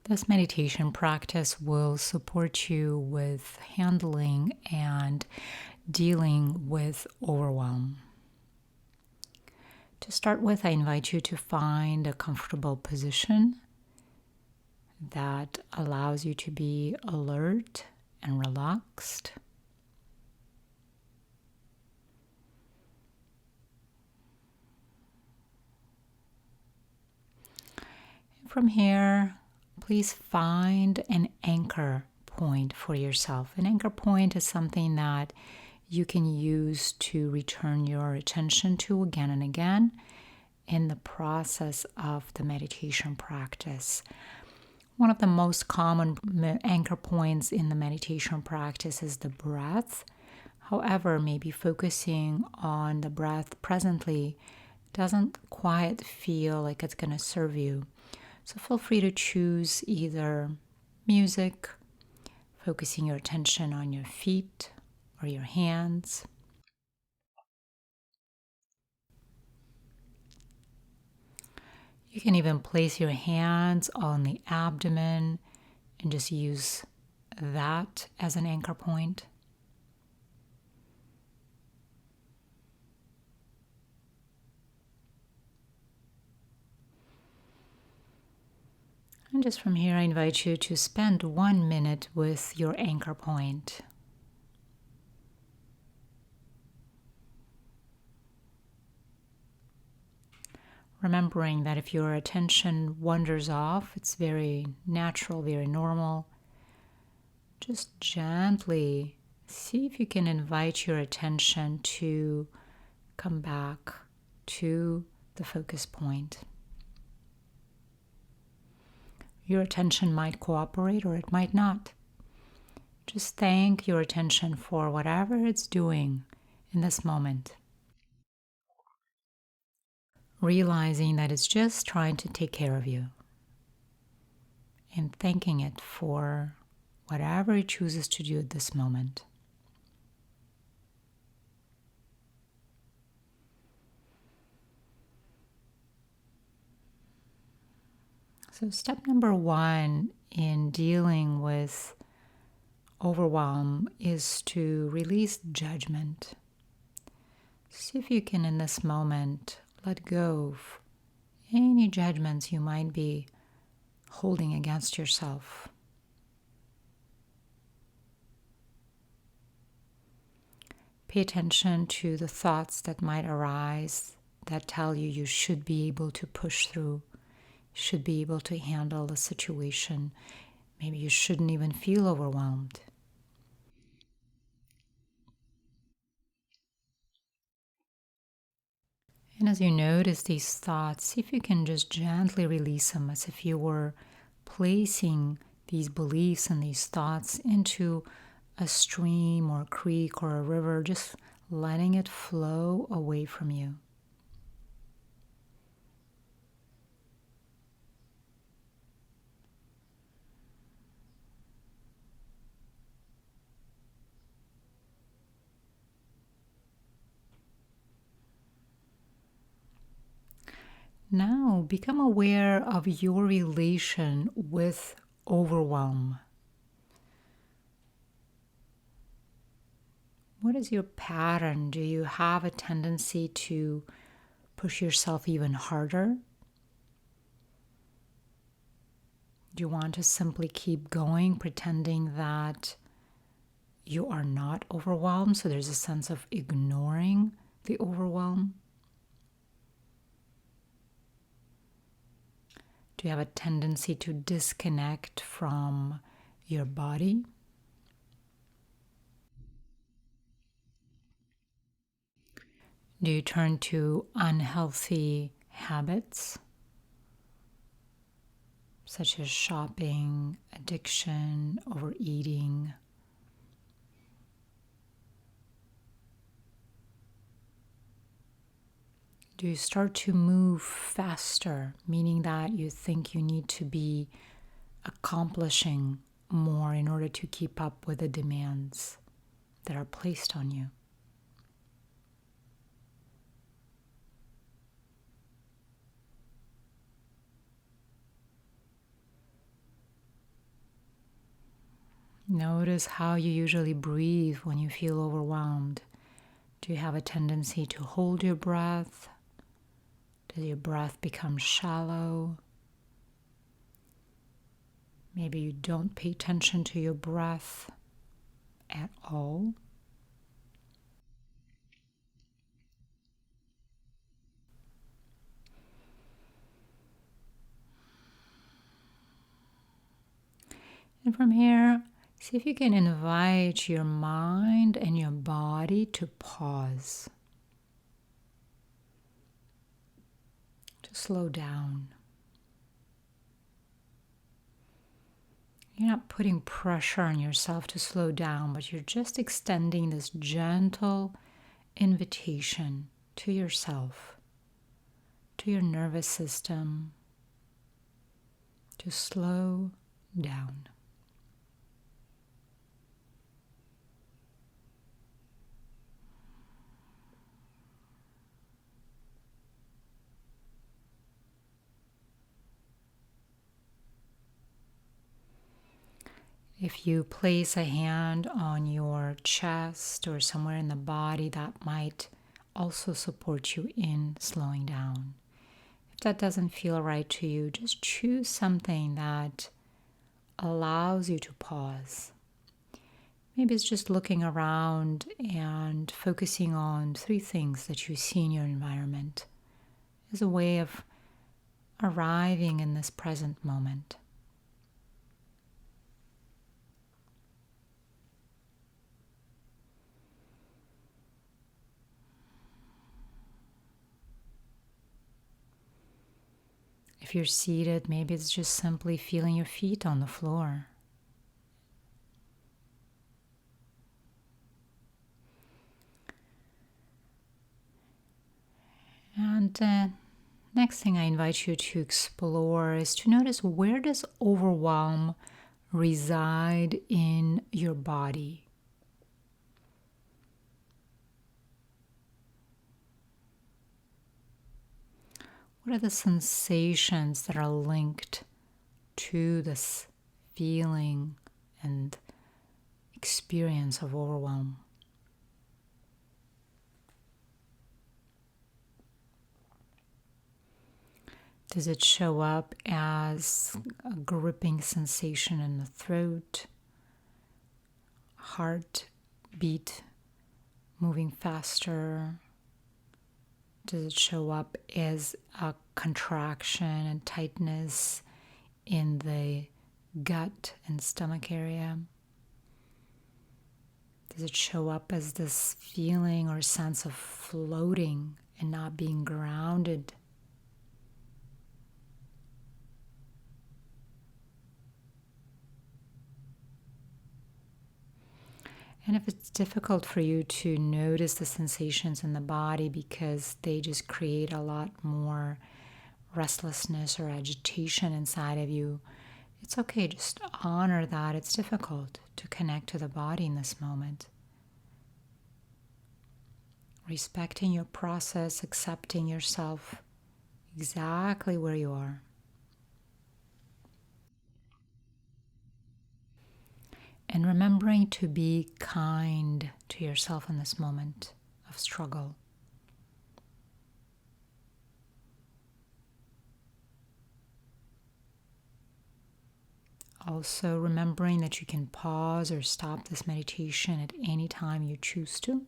This meditation practice will support you with handling and dealing with overwhelm. To start with, I invite you to find a comfortable position that allows you to be alert and relaxed. From here, please find an anchor point for yourself. An anchor point is something that you can use to return your attention to again and again in the process of the meditation practice. One of the most common anchor points in the meditation practice is the breath. However, maybe focusing on the breath presently doesn't quite feel like it's going to serve you. So feel free to choose either music, focusing your attention on your feet or your hands. You can even place your hands on the abdomen and just use that as an anchor point. And just from here, I invite you to spend 1 minute with your anchor point. Remembering that if your attention wanders off, it's very natural, very normal. Just gently see if you can invite your attention to come back to the focus point. Your attention might cooperate or it might not. Just thank your attention for whatever it's doing in this moment. Realizing that it's just trying to take care of you. And thanking it for whatever it chooses to do at this moment. So step number 1 in dealing with overwhelm is to release judgment. See if you can, in this moment, let go of any judgments you might be holding against yourself. Pay attention to the thoughts that might arise that tell you you should be able to push through, should be able to handle the situation. Maybe you shouldn't even feel overwhelmed. And as you notice these thoughts, see if you can just gently release them as if you were placing these beliefs and these thoughts into a stream or a creek or a river, just letting it flow away from you. Now, become aware of your relation with overwhelm. What is your pattern? Do you have a tendency to push yourself even harder? Do you want to simply keep going, pretending that you are not overwhelmed? So there's a sense of ignoring the overwhelm. Do you have a tendency to disconnect from your body? Do you turn to unhealthy habits, such as shopping, addiction, overeating? Do you start to move faster, meaning that you think you need to be accomplishing more in order to keep up with the demands that are placed on you? Notice how you usually breathe when you feel overwhelmed. Do you have a tendency to hold your breath? Does your breath become shallow? Maybe you don't pay attention to your breath at all. And from here, see if you can invite your mind and your body to pause, to slow down. You're not putting pressure on yourself to slow down, but you're just extending this gentle invitation to yourself, to your nervous system, to slow down. If you place a hand on your chest or somewhere in the body, that might also support you in slowing down. If that doesn't feel right to you, just choose something that allows you to pause. Maybe it's just looking around and focusing on 3 things that you see in your environment as a way of arriving in this present moment. If you're seated, maybe it's just simply feeling your feet on the floor. And next thing I invite you to explore is to notice, where does overwhelm reside in your body? What are the sensations that are linked to this feeling and experience of overwhelm? Does it show up as a gripping sensation in the throat, heart beat moving faster? Does it show up as a contraction and tightness in the gut and stomach area? Does it show up as this feeling or sense of floating and not being grounded? And if it's difficult for you to notice the sensations in the body because they just create a lot more restlessness or agitation inside of you, it's okay. Just honor that it's difficult to connect to the body in this moment. Respecting your process, accepting yourself exactly where you are. And remembering to be kind to yourself in this moment of struggle. Also remembering that you can pause or stop this meditation at any time you choose to.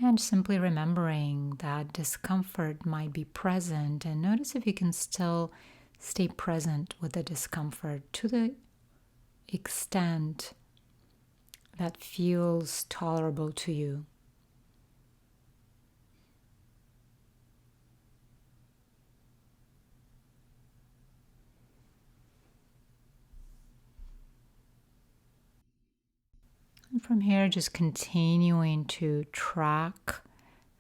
And simply remembering that discomfort might be present, and notice if you can still stay present with the discomfort to the extent that feels tolerable to you. And from here, just continuing to track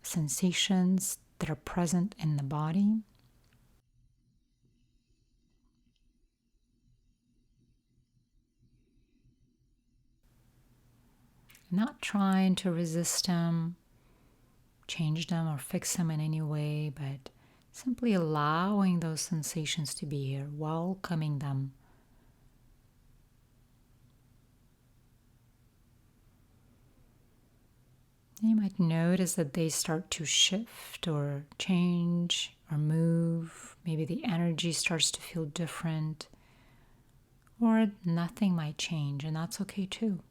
sensations that are present in the body. Not trying to resist them, change them, or fix them in any way, but Simply allowing those sensations to be here, welcoming them. You might notice that they start to shift or change or move. Maybe the energy starts to feel different, or nothing might change, and that's okay too.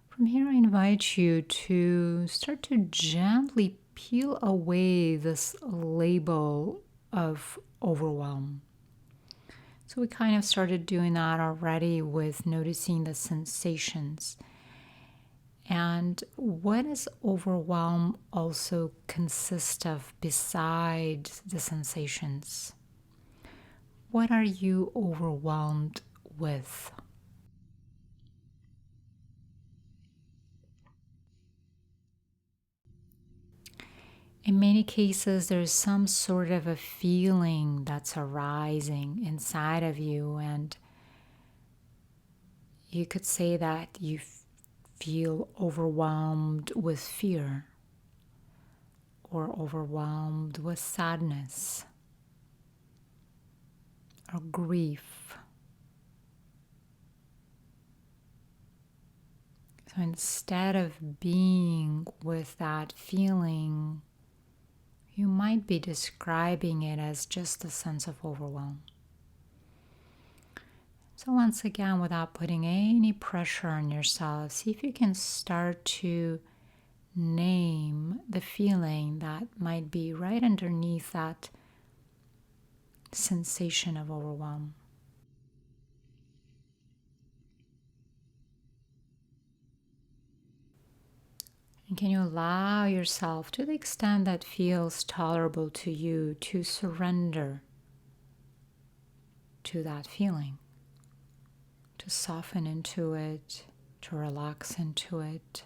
From here, I invite you to start to gently peel away this label of overwhelm. So we kind of started doing that already with noticing the sensations. And what does overwhelm also consist of besides the sensations? What are you overwhelmed with? In many cases, there's some sort of a feeling that's arising inside of you, and you could say that you feel overwhelmed with fear or overwhelmed with sadness or grief. So instead of being with that feeling, you might be describing it as just a sense of overwhelm. So once again, without putting any pressure on yourself, see if you can start to name the feeling that might be right underneath that sensation of overwhelm. And can you allow yourself, to the extent that feels tolerable to you, to surrender to that feeling, to soften into it, to relax into it.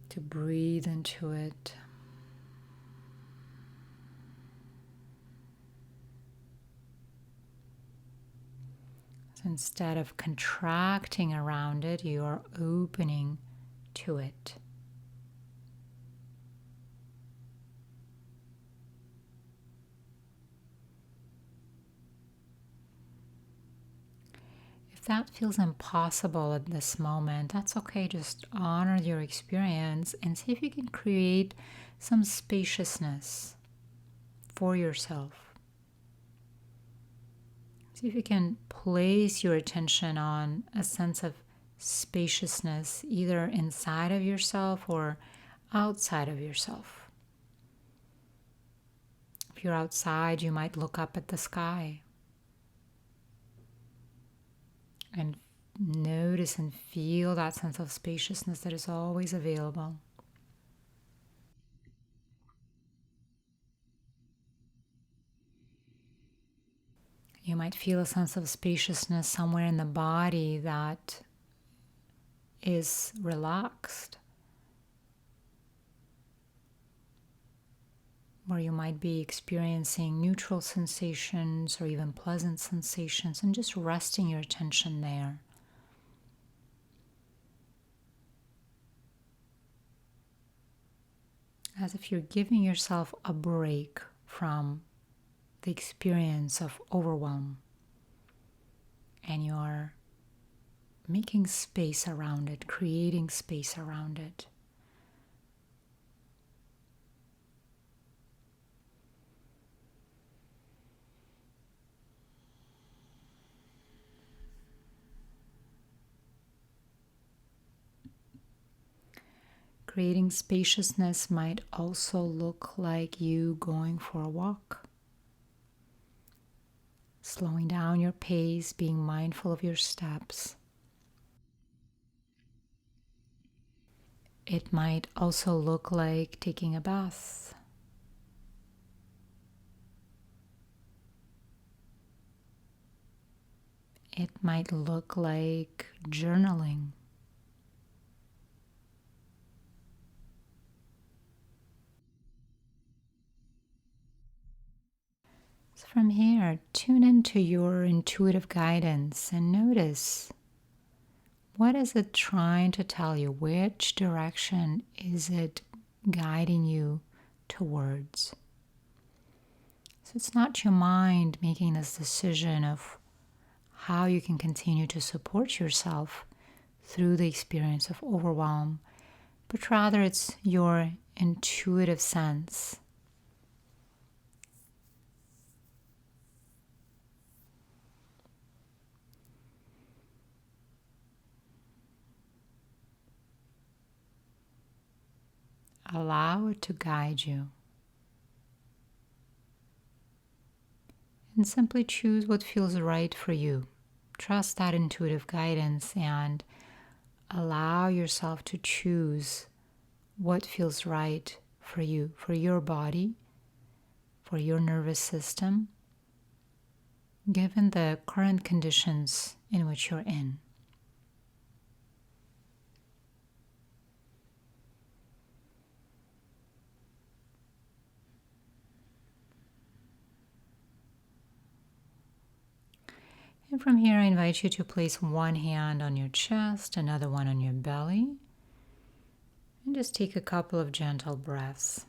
To breathe into it. So instead of contracting around it, you are opening to it. If that feels impossible at this moment, that's okay. Just honor your experience and see if you can create some spaciousness for yourself. See if you can place your attention on a sense of spaciousness, either inside of yourself or outside of yourself. If you're outside, you might look up at the sky and notice and feel that sense of spaciousness that is always available. You might feel a sense of spaciousness somewhere in the body that is relaxed, or you might be experiencing neutral sensations or even pleasant sensations, and just resting your attention there. As if you're giving yourself a break from the experience of overwhelm, and you're making space around it, creating space around it. Creating spaciousness might also look like you going for a walk, slowing down your pace, being mindful of your steps. It might also look like taking a bath. It might look like journaling. So from here, tune into your intuitive guidance and notice, what is it trying to tell you? Which direction is it guiding you towards? So it's not your mind making this decision of how you can continue to support yourself through the experience of overwhelm, but rather it's your intuitive sense. Allow it to guide you. And simply choose what feels right for you. Trust that intuitive guidance and allow yourself to choose what feels right for you, for your body, for your nervous system, given the current conditions in which you're in. And from here, I invite you to place one hand on your chest, another one on your belly, and just take a couple of gentle breaths.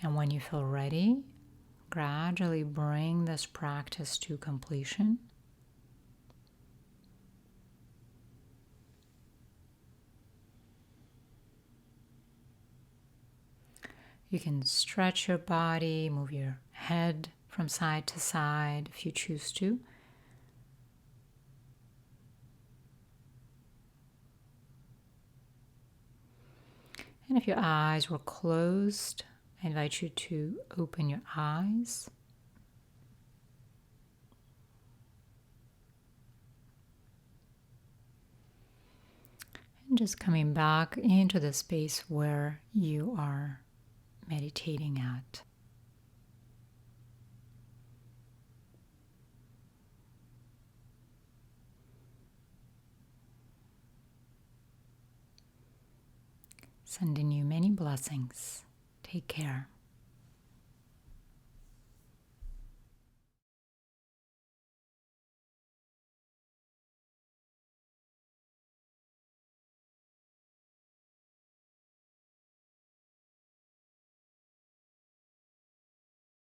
And when you feel ready, gradually bring this practice to completion. You can stretch your body, move your head from side to side if you choose to. And if your eyes were closed, I invite you to open your eyes. And just coming back into the space where you are meditating at. Sending you many blessings. Take care.